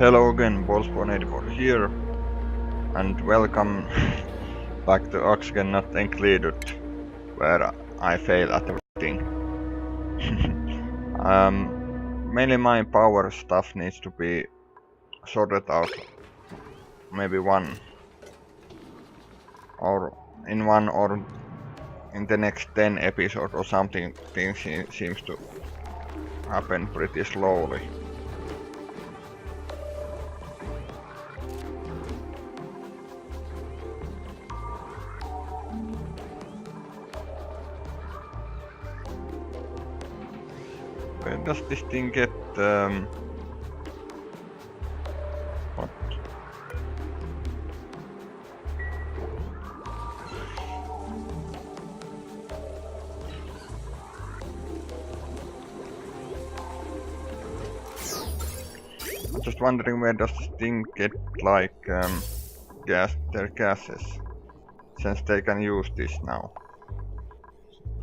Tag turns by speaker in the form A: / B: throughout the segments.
A: Hello again, Ballspawn84 here, and welcome back to Oxygen Not Included, where I fail at everything. Mainly my power stuff needs to be sorted out, maybe one or in the next 10 episodes or something. Things seems to happen pretty slowly. Where does this thing get what? I'm just wondering where does this thing get like their gases, since they can use this now,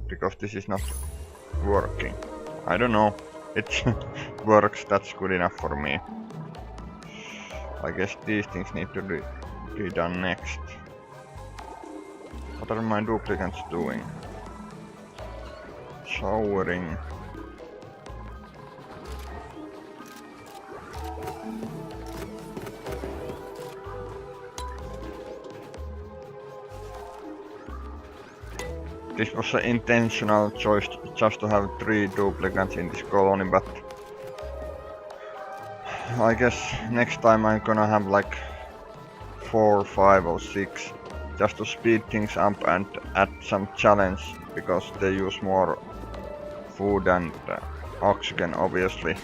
A: because this is not working. I don't know, it works, that's good enough for me. I guess these things need to be done next. What are my duplicates doing? Showering. This was an intentional choice just to have 3 duplicates in this colony, but I guess next time I'm gonna have like 4, 5 or 6, just to speed things up and add some challenge, because they use more food and oxygen obviously.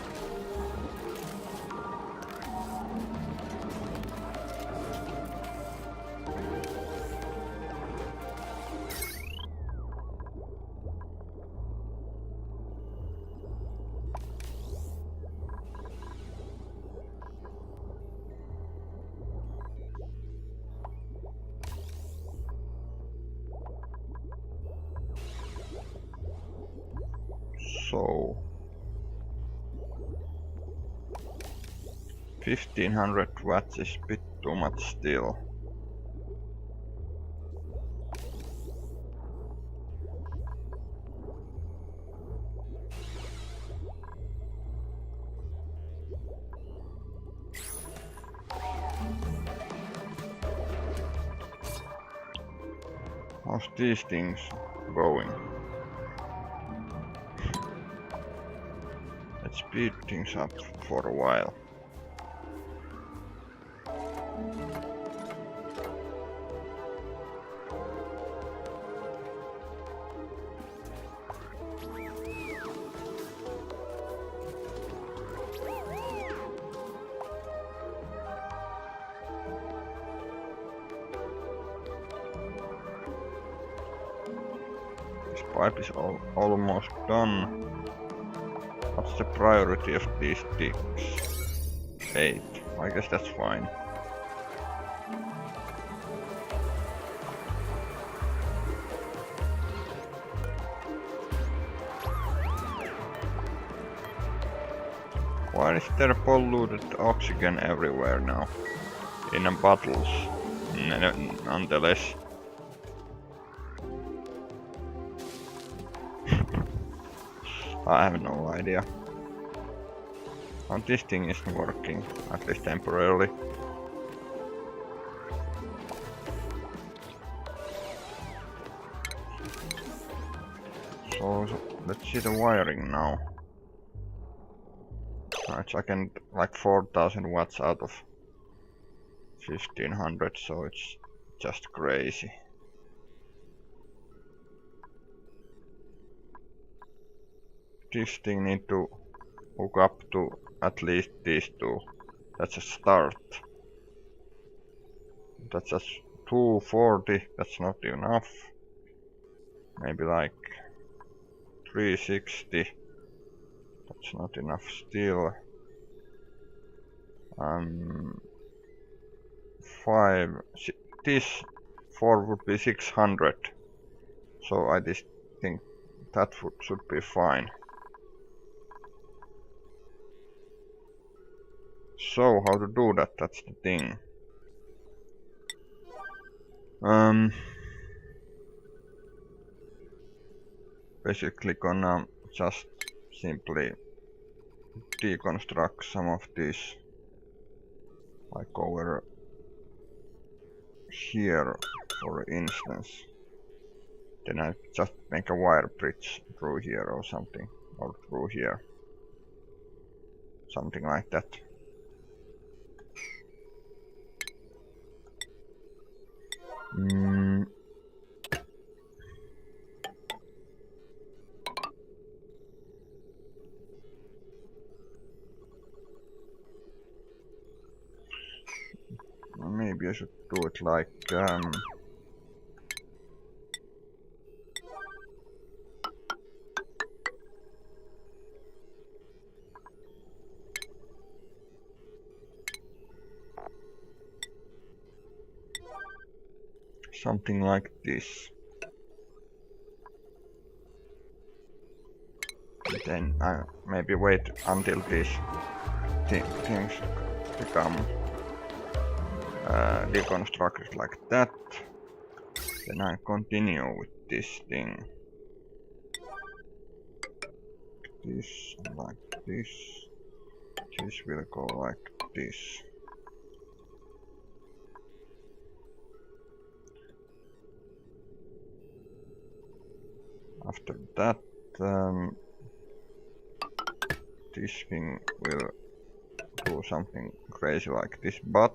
A: So 1500 watts is a bit too much still. How's these things going? Let's speed things up for a while. This pipe is almost done. What's the priority of these things? 8. I guess that's fine. Why is there polluted oxygen everywhere now? In bottles, nonetheless. I have no idea. This thing isn't working, at least temporarily. So let's see the wiring now. I can like 4000 watts out of 1500, so it's just crazy. This thing need to hook up to at least these 2. That's a start. That's just 240, that's not enough. Maybe like 360. That's not enough still. 5. This 4 would be 600. So I just think that should be fine. So how to do that? That's the thing. Basically gonna just simply deconstruct some of these, like over here for instance. Then I just make a wire bridge through here or something, or through here, something like that. Maybe I should do it like something like this. Then I maybe wait until these things become deconstructed like that. Then I continue with this thing. This like this. This will go like this. After that, this thing will do something crazy like this, but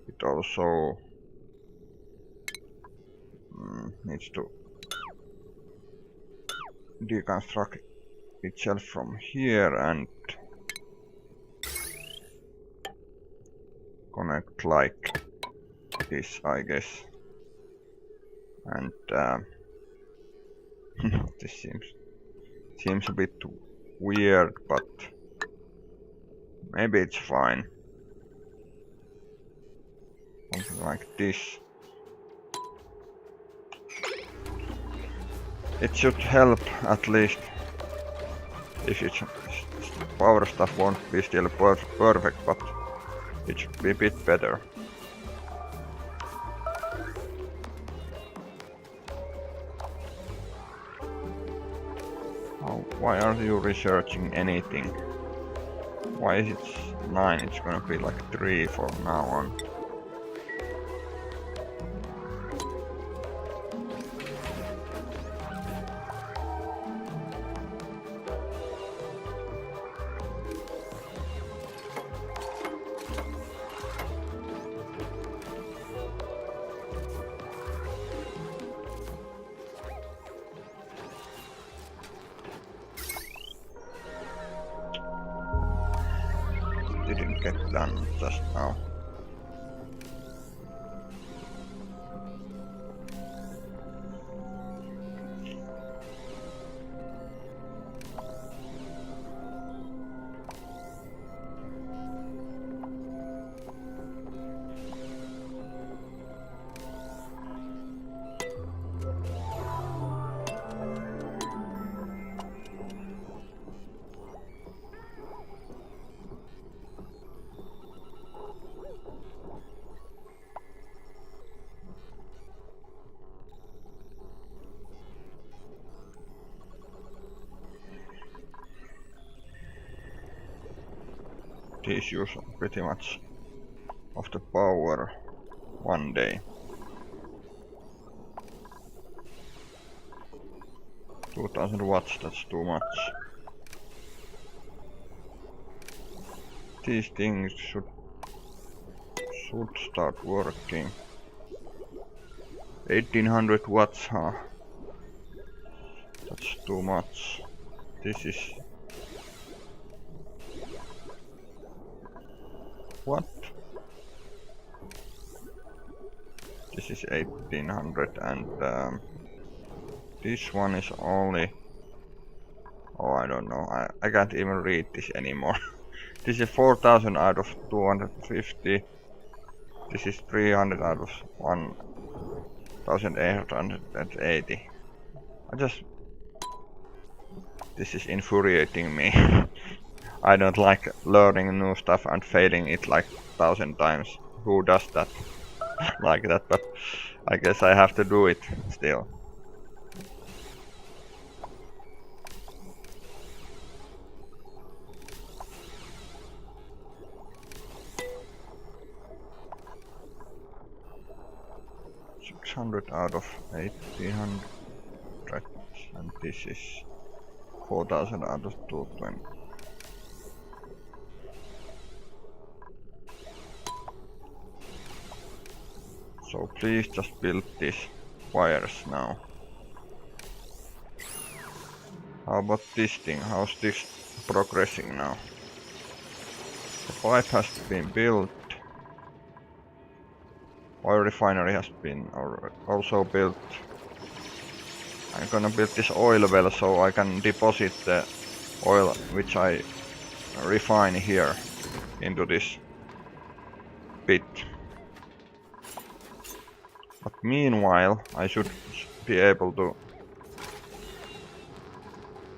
A: it also needs to deconstruct itself from here and connect like this, I guess. And this seems a bit weird, but maybe it's fine. Something like this. It should help at least. If it's power stuff won't be still perfect, but it should be a bit better. Why are you researching anything? Why is it 9? It's gonna be like 3 from now on. Didn't get done just now. These use pretty much of the power one day. 2000 watts, that's too much. These things should start working. 1800 watts, huh? That's too much. This is... What? This is 1800 and this one is only... Oh, I don't know. I can't even read this anymore. This is 4000 out of 250. This is 300 out of 1880. This is infuriating me. I don't like learning new stuff and failing it like 1,000 times. Who does that like that? But I guess I have to do it still. $600 out of 1,800, and this is 4,000 out of 220. So please just build these wires now. How about this thing? How's this progressing now? The pipe has been built. Oil refinery has been also built. I'm gonna build this oil well so I can deposit the oil which I refine here into this pit. But meanwhile, I should be able to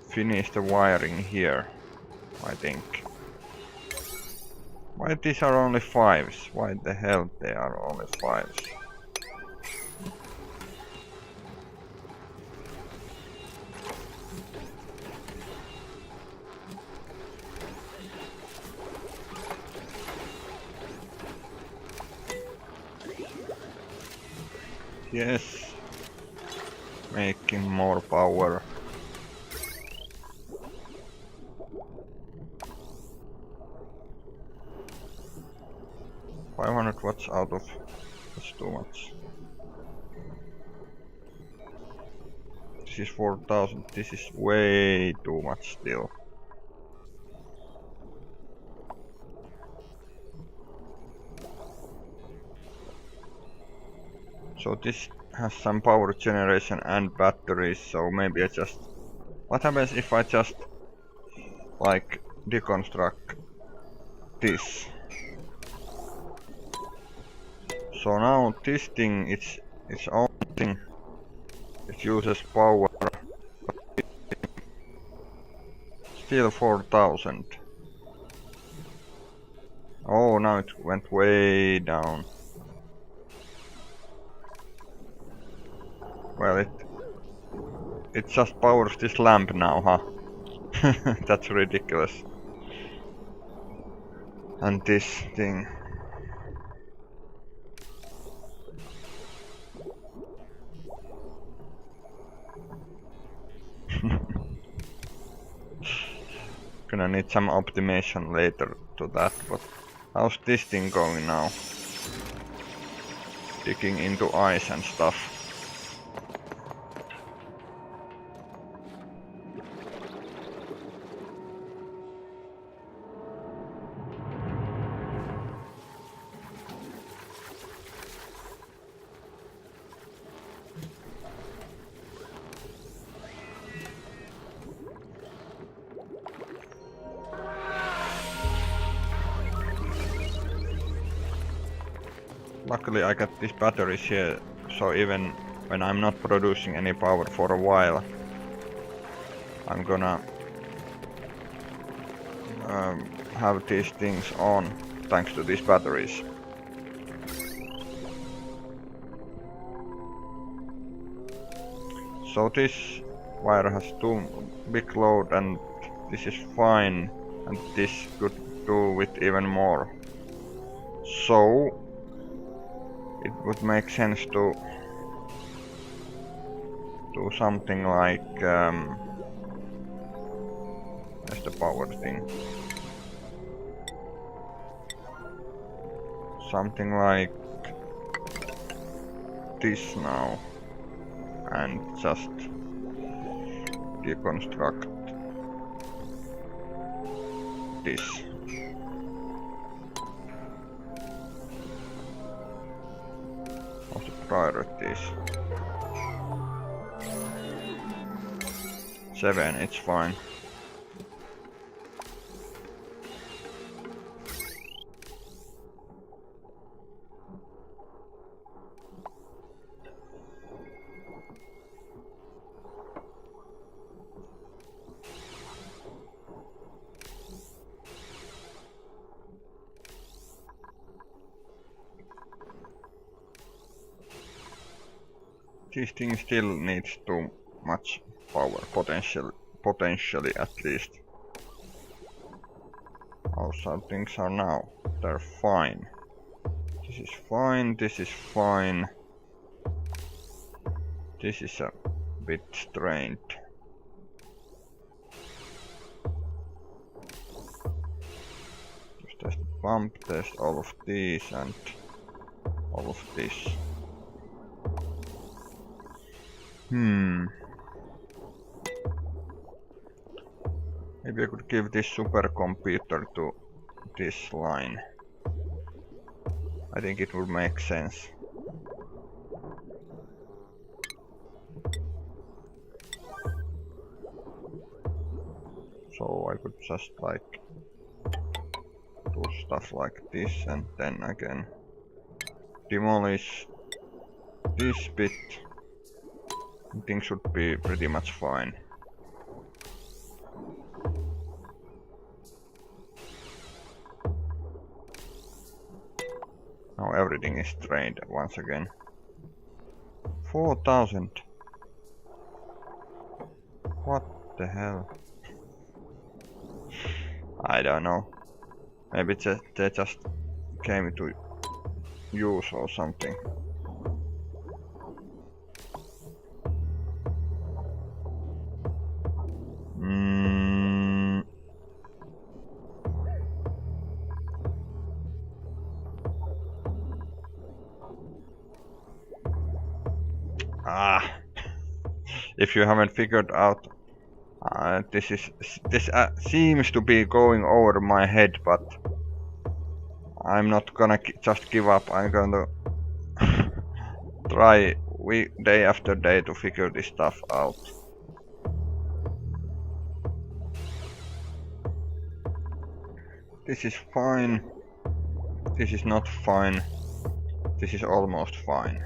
A: finish the wiring here, I think. Why these are only 5s? Why the hell they are only 5s? Yes, making more power. $500 out of, that's too much. This is 4,000, this is way too much still. So this has some power generation and batteries, so maybe I just... What happens if I just like deconstruct this? So now this thing, its own thing, it uses power, still 4,000. Oh, now it went way down. Well, it just powers this lamp now, huh? That's ridiculous. And this thing. Gonna need some optimization later to that, but how's this thing going now? Digging into ice and stuff. Luckily I got these batteries here, so even when I'm not producing any power for a while, I'm gonna have these things on thanks to these batteries. So this wire has too big load and this is fine, and this could do with even more. So it would make sense to do something like where's the power thing? Something like this now, and just deconstruct this. Of the priorities. 7, it's fine. this thing still needs too much power, potentially at least. Also things are now, they're fine. This is fine, this is fine. This is a bit strained. Just test the pump, test all of these and all of this. Maybe I could give this supercomputer to this line. I think it would make sense. So I could just like do stuff like this and then again demolish this bit. Things should be pretty much fine. Now everything is drained once again. 4,000. What the hell? I don't know. Maybe they just came to use or something. If you haven't figured out, this seems to be going over my head, but I'm not gonna just give up. I'm gonna try day after day to figure this stuff out. This is fine. This is not fine. This is almost fine.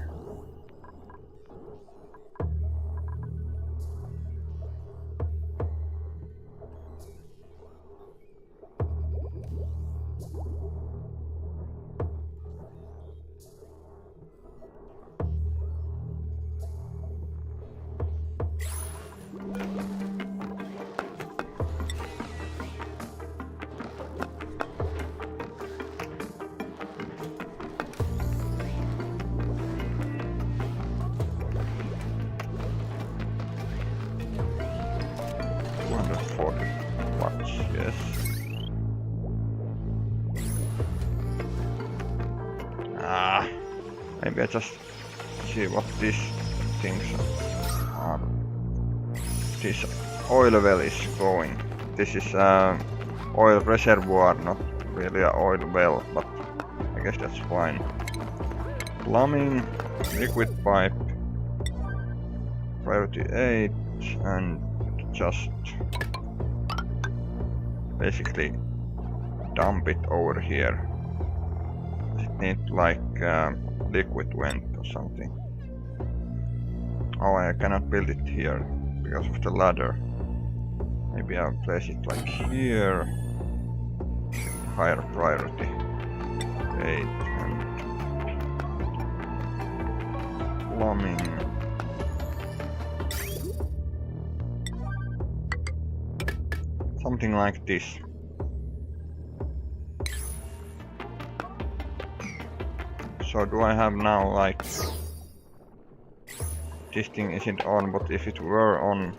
A: Maybe I just see what these things are. This oil well is going. This is oil reservoir, not really an oil well, but I guess that's fine. Plumbing, liquid pipe, priority 8, and just basically dump it over here. Does it need like liquid vent or something? Oh, I cannot build it here because of the ladder. Maybe I'll place it like here. Higher priority 8 and plumbing. Something like this. So do I have now like this thing isn't on, but if it were on,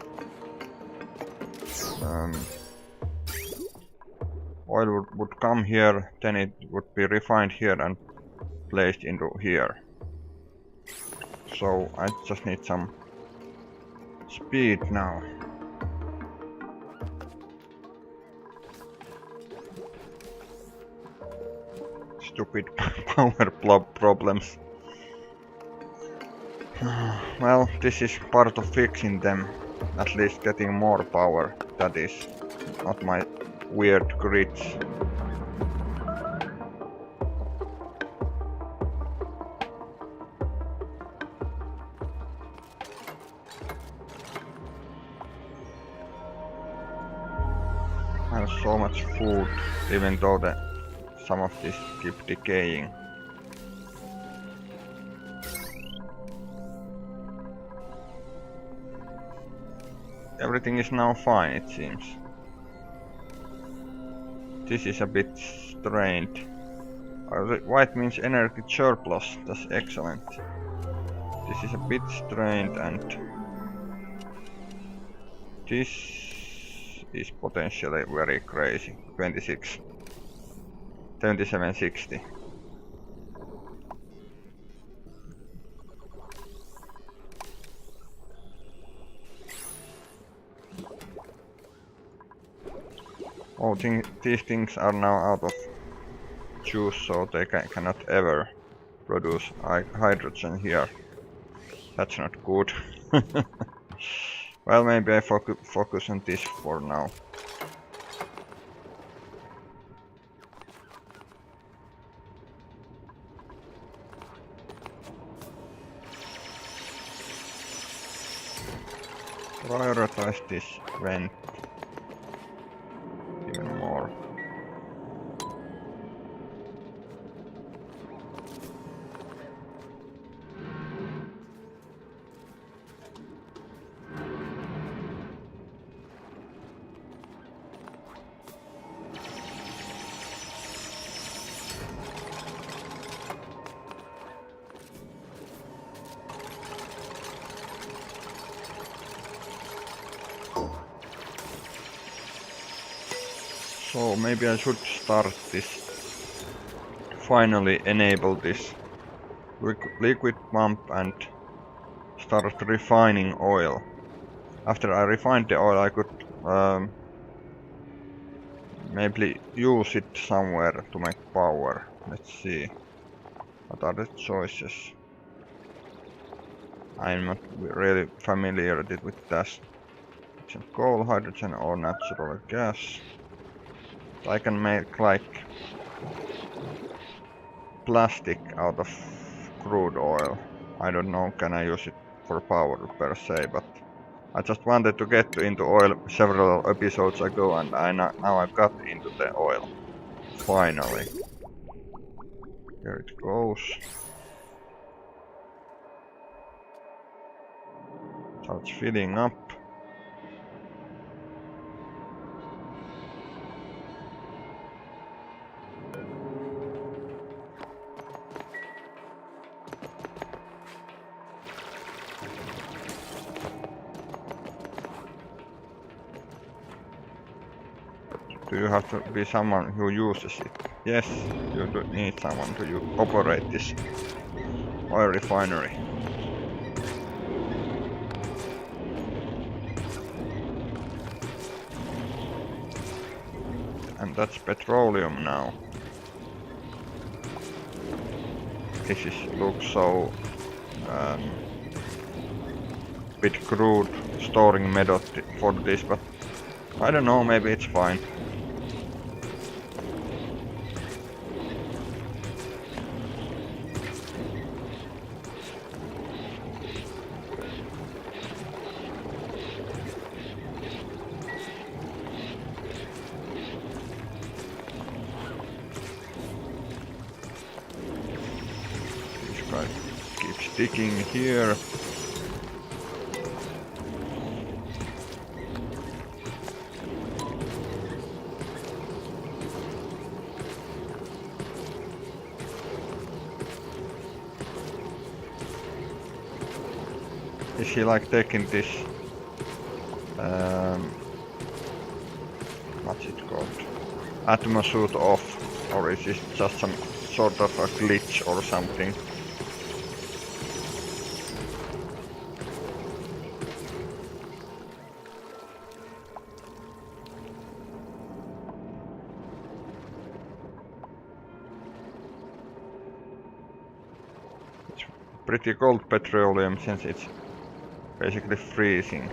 A: oil would come here, then it would be refined here and placed into here. So I just need some speed now. Stupid power problems. Well, this is part of fixing them, at least getting more power. That is not my weird grids. I have so much food, even though some of this keep decaying. everything is now fine, it seems. This is a bit strained. White means energy surplus, that's excellent. This is a bit strained and this is potentially very crazy. 2760. Oh, these things are now out of juice, so they cannot ever produce hydrogen here. That's not good. Well, maybe I focus on this for now. Prioritize this vent even more. So maybe I should start this, finally enable this liquid pump and start refining oil. After I refined the oil I could maybe use it somewhere to make power. Let's see. What are the choices? I'm not really familiar with that. Coal, hydrogen or natural gas. I can make like plastic out of crude oil. I don't know, can I use it for power per se, but I just wanted to get into oil several episodes ago and now I've got into the oil. Finally. Here it goes. Starts filling up. Do you have to be someone who uses it? Yes, you do need someone to operate this oil refinery. And that's petroleum now. This looks so bit crude storing method for this, but I don't know, maybe it's fine. This guy keeps digging here. Is he like taking this, what's it called, atmosuit off, or is this just some sort of a glitch or something? It's pretty cold petroleum since it's basically freezing.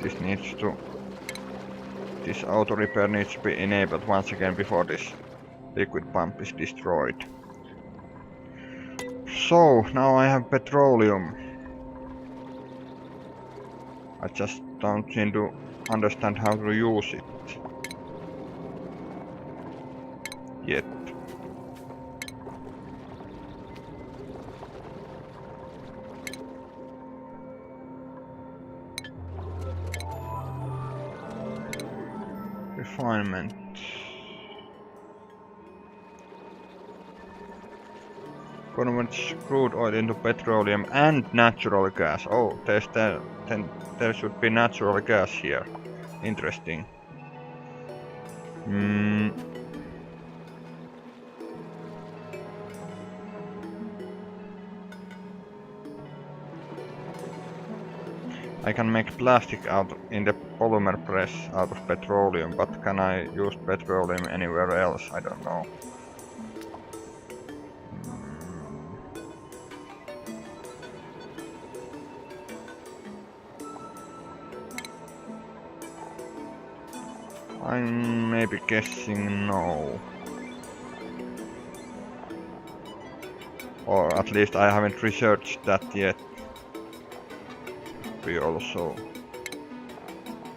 A: This needs to This auto repair needs to be enabled once again before this liquid pump is destroyed. So, now I have petroleum. I just don't seem to understand how to use it yet. Refinement. Converts crude oil into petroleum and natural gas. Oh, then there should be natural gas here. Interesting. I can make plastic out in the polymer press out of petroleum, but can I use petroleum anywhere else? I don't know. I'm maybe guessing no. Or at least I haven't researched that yet. Be also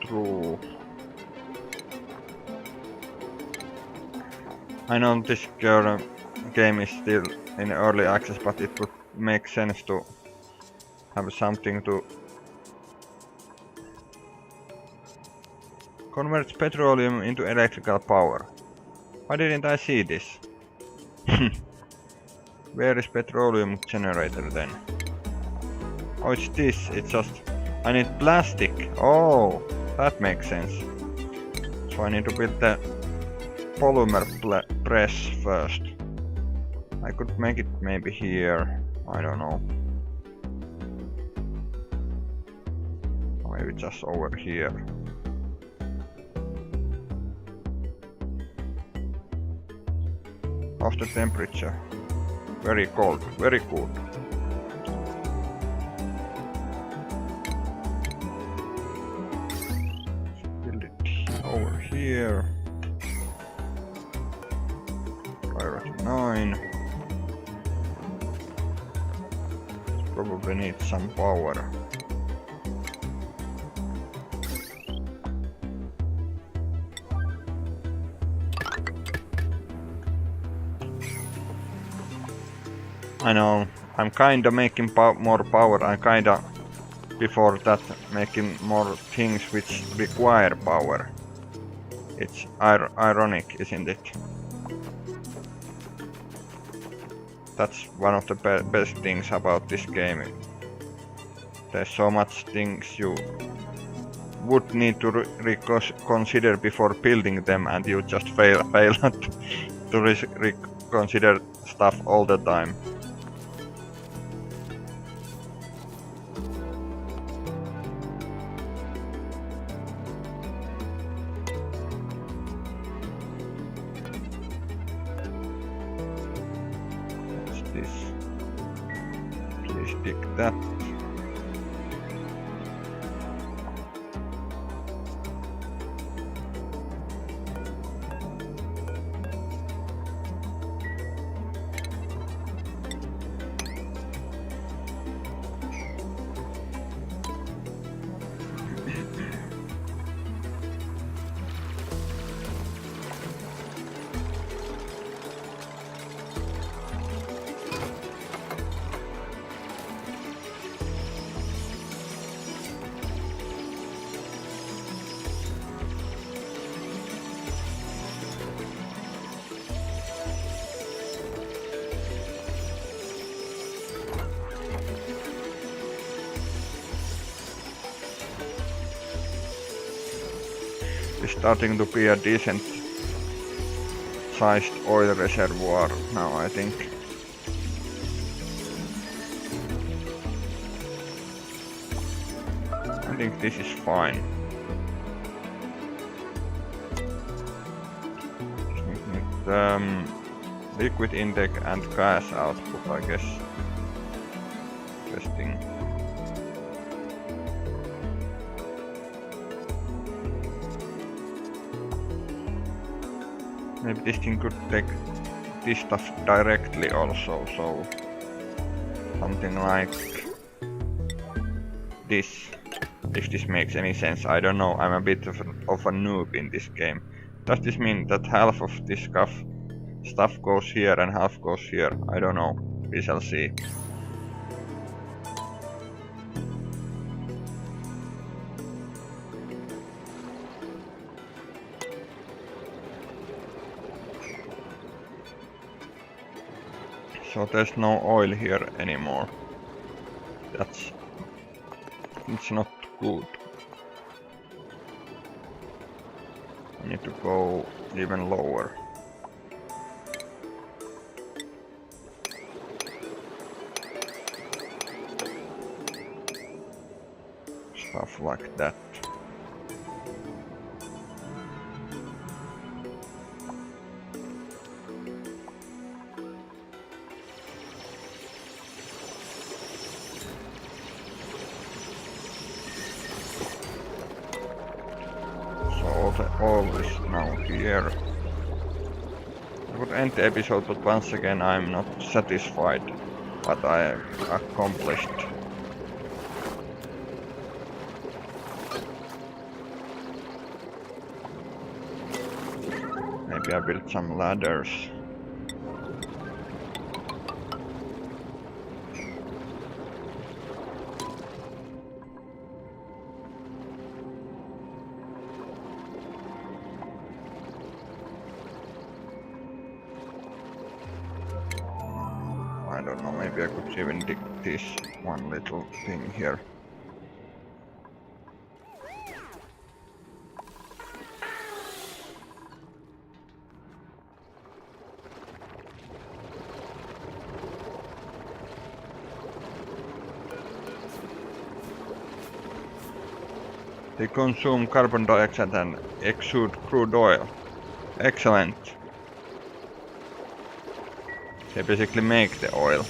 A: true. I know this game is still in early access, but it would make sense to have something to convert petroleum into electrical power. Why didn't I see this? Where is petroleum generator then? Oh, it's this. It's just I need plastic. Oh, that makes sense. So I need to build the polymer press first. I could make it maybe here. I don't know. Or maybe just over here. How's the temperature? Very cold. Very good. Over here. Priority 9. Probably need some power. I know, I'm kinda making more power. I'm kinda before that making more things which require power. It's ironic, isn't it? That's one of the best things about this game. There's so much things you would need to reconsider before building them, and you just fail to reconsider stuff all the time. That. It's starting to be a decent sized oil reservoir now, I think. I think this is fine. Liquid intake and gas output, I guess. Testing. Maybe this thing could take this stuff directly also, so something like this, if this makes any sense. I don't know, I'm a bit of a noob in this game. Does this mean that half of this stuff goes here and half goes here? I don't know, we shall see. So there's no oil here anymore. It's not good. I need to go even lower. Stuff like that. All is now here. I would end the episode, but once again I'm not satisfied what I accomplished. Maybe I built some ladders. I don't know, maybe I could even dig this one little thing here. They consume carbon dioxide and exude crude oil. Excellent. They basically make the oil.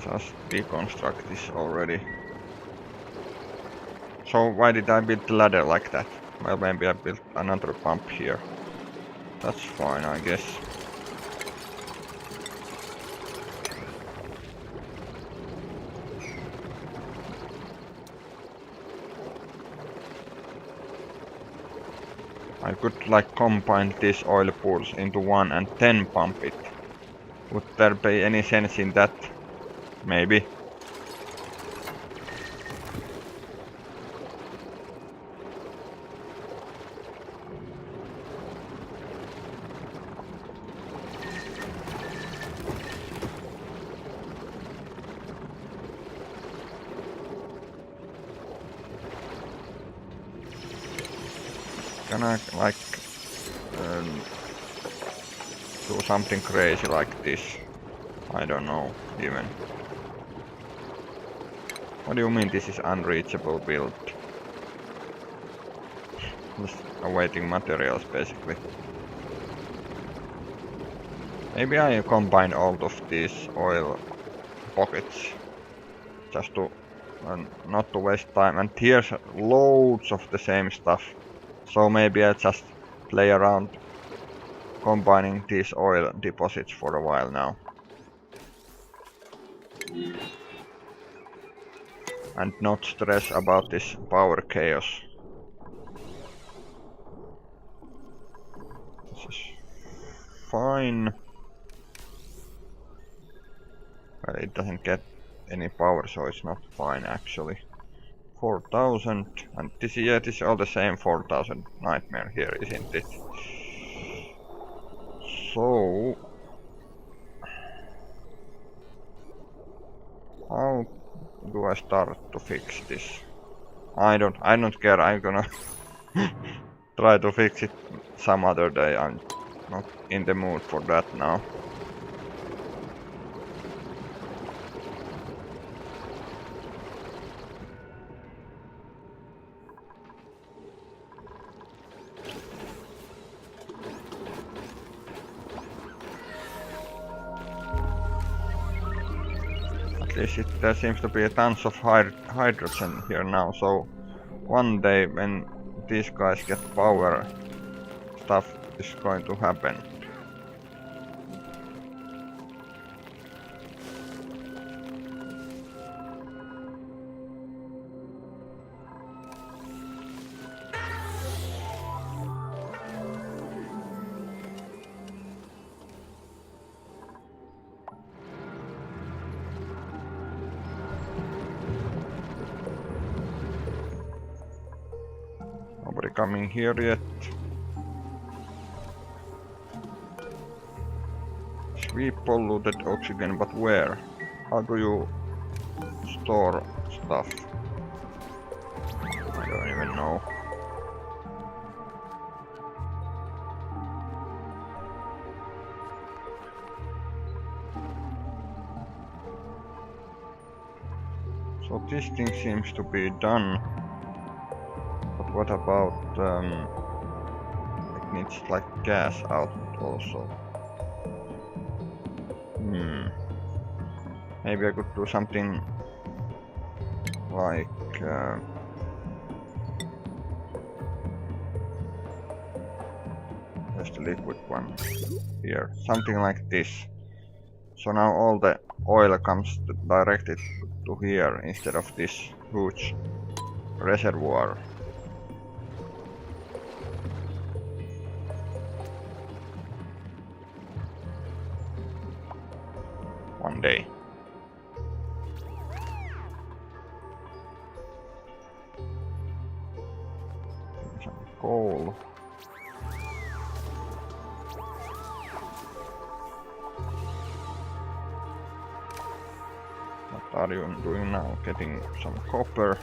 A: Just deconstruct this already. So why did I build the ladder like that? Well, maybe I built another pump here. That's fine, I guess. I could like combine these oil pools into one and then pump it. Would there be any sense in that? Maybe. Can I like do something crazy like this? I don't know even. What do you mean this is unreachable build? Just awaiting materials basically. Maybe I combine all of these oil pockets just to not to waste time. And here's loads of the same stuff. So maybe I just play around combining these oil deposits for a while now. And not stress about this power chaos. This is fine. Well, it doesn't get any power, so it's not fine actually. 4000, and this is all the same 4000 nightmare here, isn't it? So how do I start to fix this? I don't care, I'm gonna try to fix it some other day. I'm not in the mood for that now. least there seems to be tons of hydrogen here now, so one day when these guys get power, stuff is going to happen. Nobody coming here yet. Sweep polluted oxygen, but where? How do you store stuff? I don't even know. So this thing seems to be done. But what about it needs like gas output also. Maybe I could do something like just a liquid one here, something like this. So now all the oil comes directly to here instead of this huge reservoir. One day. Some coal. What are you doing now? Getting some copper.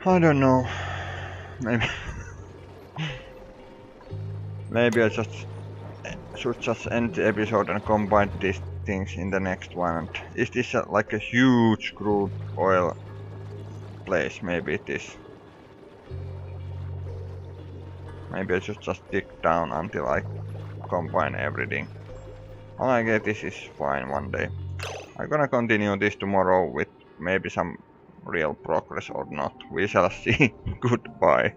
A: I don't know. Maybe I should just end the episode and combine these things in the next one. Is this like a huge crude oil place? Maybe it is. Maybe I should just dig down until I combine everything. Well, I guess this is fine one day. I'm gonna continue this tomorrow with maybe some real progress or not. We shall see. Goodbye.